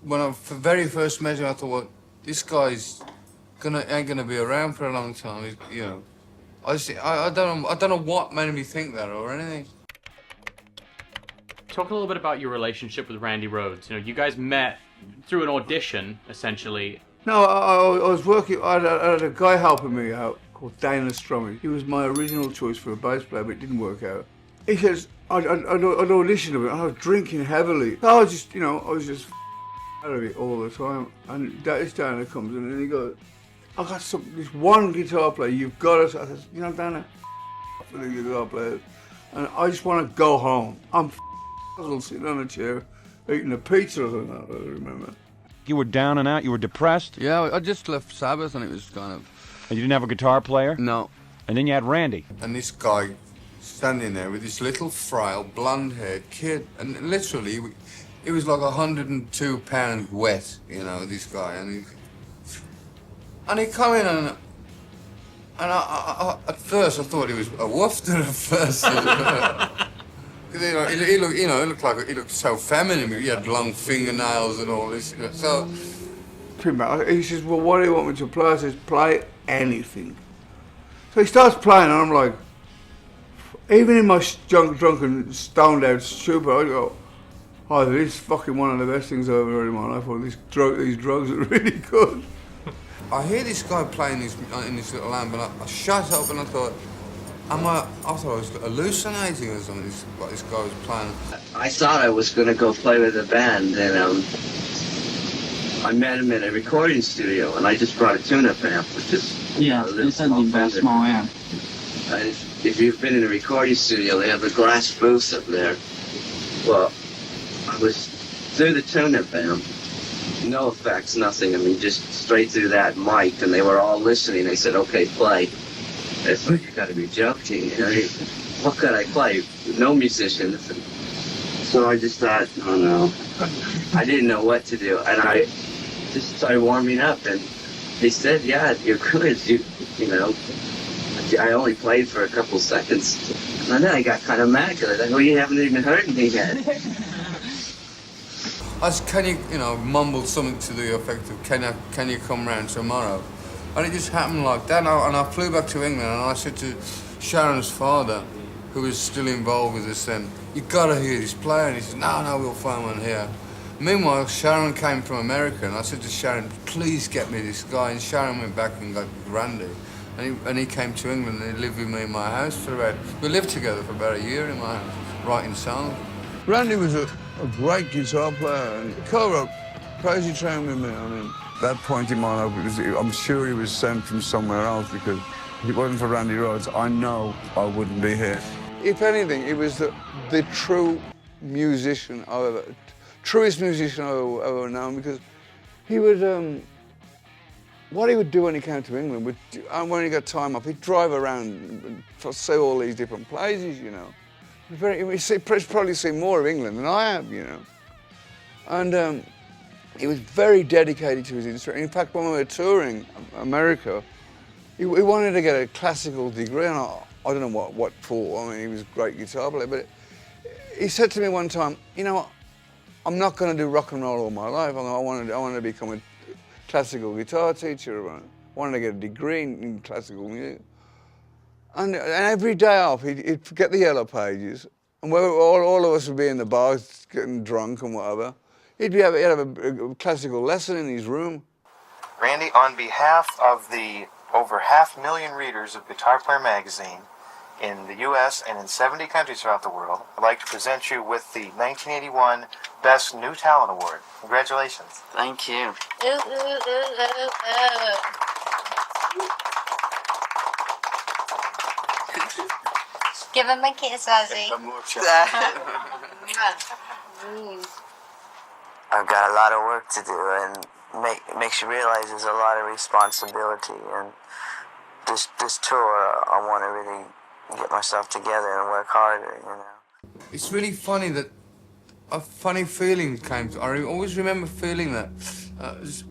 When I very first met him, I thought, well, this guy's ain't gonna be around for a long time. You know, I don't know what made me think that or anything. Talk a little bit about your relationship with Randy Rhoads. You know, you guys met through an audition, essentially. No, I was working. I had a guy helping me out called Dana Strummy. He was my original choice for a bass player, but it didn't work out. He says I'd auditioned him. I was drinking heavily. I was just, I was just out of it all the time. And this Dana comes in and he goes, I got this one guitar player. You've got to. I said, Dana, for the guitar players, and I just want to go home. I'm sitting on a chair eating a pizza or something. I remember. You were down and out, you were depressed? Yeah, I just left Sabbath and it was kind of... And you didn't have a guitar player? No. And then you had Randy. And this guy standing there with this little frail, blonde-haired kid, and literally, he was like 102 pounds wet, this guy. And he come in and I at first I thought he was a woofter at first. He looked so feminine. He had long fingernails and all this. So he says, "Well, what do you want me to play?" I says, "Play anything." So he starts playing, and I'm like, even in my drunken, stoned out stupor, I go, "Oh, this is fucking one of the best things I've ever heard in my life. Or these drugs are really good." I hear this guy playing in this little amp, and I shut up and I thought. I thought I was hallucinating or something, what this guy was playing. I thought I was going to go play with a band, and I met him in a recording studio, and I just brought a tune-up amp, which is it's only very small amp. If you've been in a recording studio, they have a glass booth up there. Well, I was through the tune-up amp, no effects, nothing. I mean, just straight through that mic, and they were all listening. They said, "Okay, play." I thought, you gotta be joking. What could I play? No musicians. So I just thought, oh no. I didn't know what to do. And I just started warming up, and he said, yeah, you're good. I only played for a couple seconds. And then I got kind of mad because I thought, well, you haven't even heard me yet. I just, mumbled something to the effect of, can you come round tomorrow? And it just happened like that, and I flew back to England, and I said to Sharon's father, who was still involved with us then, "You gotta hear this player," and he said, no, we'll find one here. Meanwhile, Sharon came from America, and I said to Sharon, "Please get me this guy," and Sharon went back and got Randy, and he came to England, and he lived with me in my house we lived together for about a year in my house, writing songs. Randy was a great guitar player, and co-wrote Crazy Train with me, that point in my life, I'm sure he was sent from somewhere else, because if it wasn't for Randy Rhoads, I know I wouldn't be here. If anything, he was the true musician truest musician I've ever known, because he would, what he would do when he came to England, when he got time off, he'd drive around and see all these different places, He'd probably seen more of England than I have, And he was very dedicated to his instrument. In fact, when we were touring America, he wanted to get a classical degree, and I don't know what for. I mean, he was a great guitar player, but he said to me one time, I'm not going to do rock and roll all my life. I wanted to become a classical guitar teacher. I wanted to get a degree in classical music. And every day off, he'd get the yellow pages, and all of us would be in the bars getting drunk and whatever. He'd have a classical lesson in his room. Randy, on behalf of the over 500,000 readers of Guitar Player magazine in the U.S. and in 70 countries throughout the world, I'd like to present you with the 1981 Best New Talent Award. Congratulations. Thank you. Give him a kiss, Ozzy. I've got a lot of work to do, and makes you realize there's a lot of responsibility. And this tour, I want to really get myself together and work harder, It's really funny that a funny feeling came to. I always remember feeling that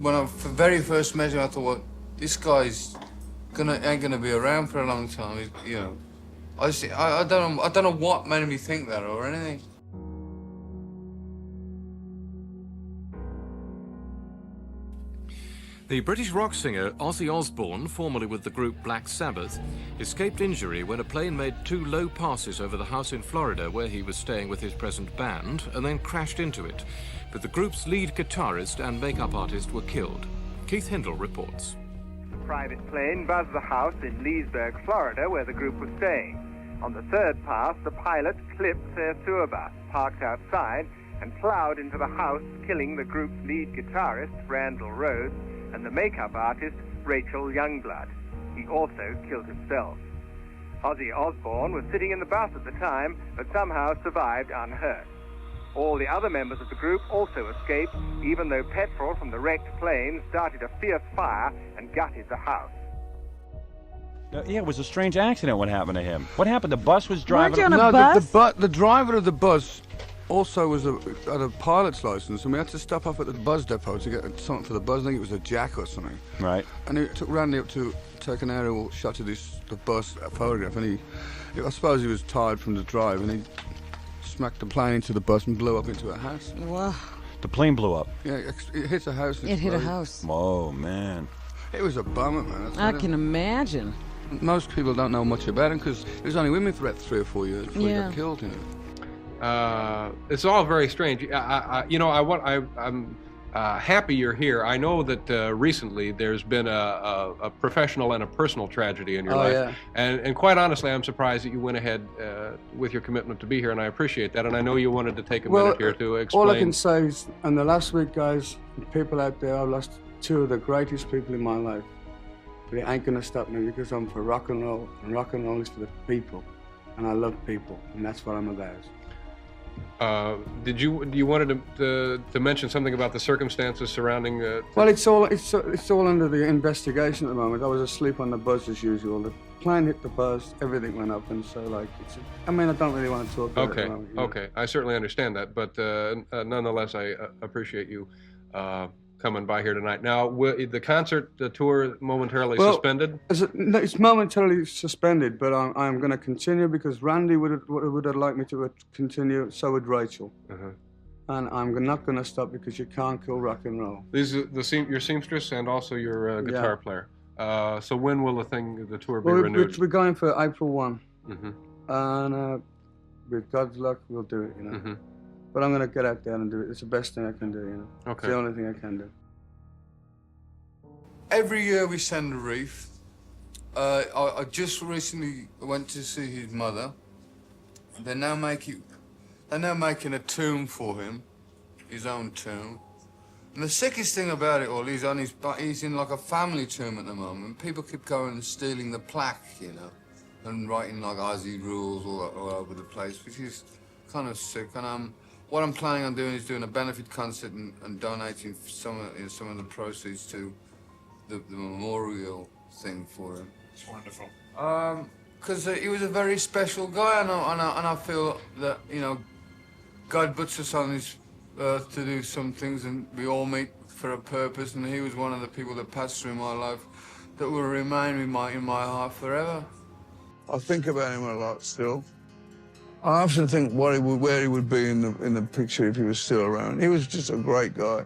when I very first met him. I thought, well, this guy's ain't gonna be around for a long time. I don't know what made me think that or anything. The British rock singer Ozzy Osbourne, formerly with the group Black Sabbath, escaped injury when a plane made 2 low passes over the house in Florida where he was staying with his present band and then crashed into it. But the group's lead guitarist and makeup artist were killed. Keith Hindle reports. A private plane buzzed the house in Leesburg, Florida, where the group was staying. On the 3rd pass, the pilot clipped their tour bus, parked outside, and plowed into the house, killing the group's lead guitarist, Randy Rhoads, and the makeup artist, Rachel Youngblood. He also killed himself. Ozzy Osbourne was sitting in the bus at the time, but somehow survived unhurt. All the other members of the group also escaped, even though petrol from the wrecked plane started a fierce fire and gutted the house. Yeah, it was a strange accident what happened to him. What happened? The bus was driving... The driver of the bus also had a pilot's license, and we had to stop off at the bus depot to get something for the bus. I think it was a jack or something. Right. And it took Randy up to take an aerial shot of the bus photograph, and I suppose he was tired from the drive, and he smacked the plane into the bus and blew up into a house. Wow. The plane blew up? Yeah, it hit a house. It hit a house. Whoa, man. It was a bummer, man. I can imagine. Most people don't know much about him because he was only with me for about 3 or 4 years before he got killed, you know. It's all very strange. I'm happy you're here. I know that recently there's been a professional and a personal tragedy in your life. Yeah. And quite honestly, I'm surprised that you went ahead with your commitment to be here, and I appreciate that. And I know you wanted to take a minute here to explain. All I can say is, in the last week, guys, people out there, I've lost 2 of the greatest people in my life. But it ain't gonna stop me because I'm for rock and roll is for the people. And I love people, and that's what I'm about. Do you wanted to mention something about the circumstances surrounding? Well, it's all under the investigation at the moment. I was asleep on the bus as usual. The plane hit the bus, everything went up, and so I don't really want to talk about it at the moment, Okay, I certainly understand that, but nonetheless, I appreciate you coming by here tonight. Now, the concert tour momentarily suspended? It's momentarily suspended, but I'm going to continue because Randy would have liked me to continue, so would Rachel. And I'm not going to stop because you can't kill rock and roll. These are your seamstress and also your guitar player. So when will the tour be renewed? We're going for April 1. And with God's luck, we'll do it, you know. But I'm going to get out there and do it. It's the best thing I can do, you know. Okay. It's the only thing I can do. Every year we send a wreath. I just recently went to see his mother. They're now making a tomb for him, his own tomb. And the sickest thing about it all, he's in like a family tomb at the moment. People keep going and stealing the plaque, you know, and writing like Ozzy rules all over the place, which is kind of sick. And what I'm planning on doing is doing a benefit concert and donating some of the proceeds to the memorial thing for him. It's wonderful. Because he was a very special guy, and I feel that, you know, God puts us on this earth to do some things, and we all meet for a purpose, and he was one of the people that passed through my life that will remain in my heart forever. I think about him a lot still. I often think where he would be in the picture if he was still around. He was just a great guy.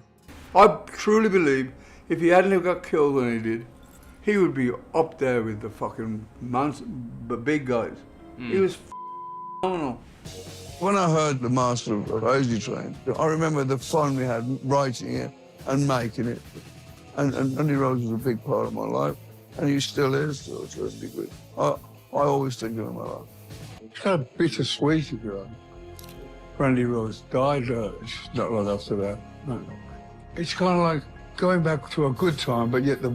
I truly believe if he hadn't got killed when he did, he would be up there with the fucking the big guys. He was phenomenal. When I heard the Master of Ozzy Train, I remember the fun we had writing it and making it. And Randy Rhoads was a big part of my life, and he still is to a certain degree. I always think of him a lot. It's kind of bittersweet, if you like. Randy Rhoads died not long after that. No. It's kind of like going back to a good time, but yet a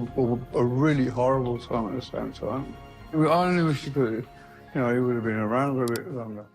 really horrible time at the same time. I only wish he would have been around for a bit longer.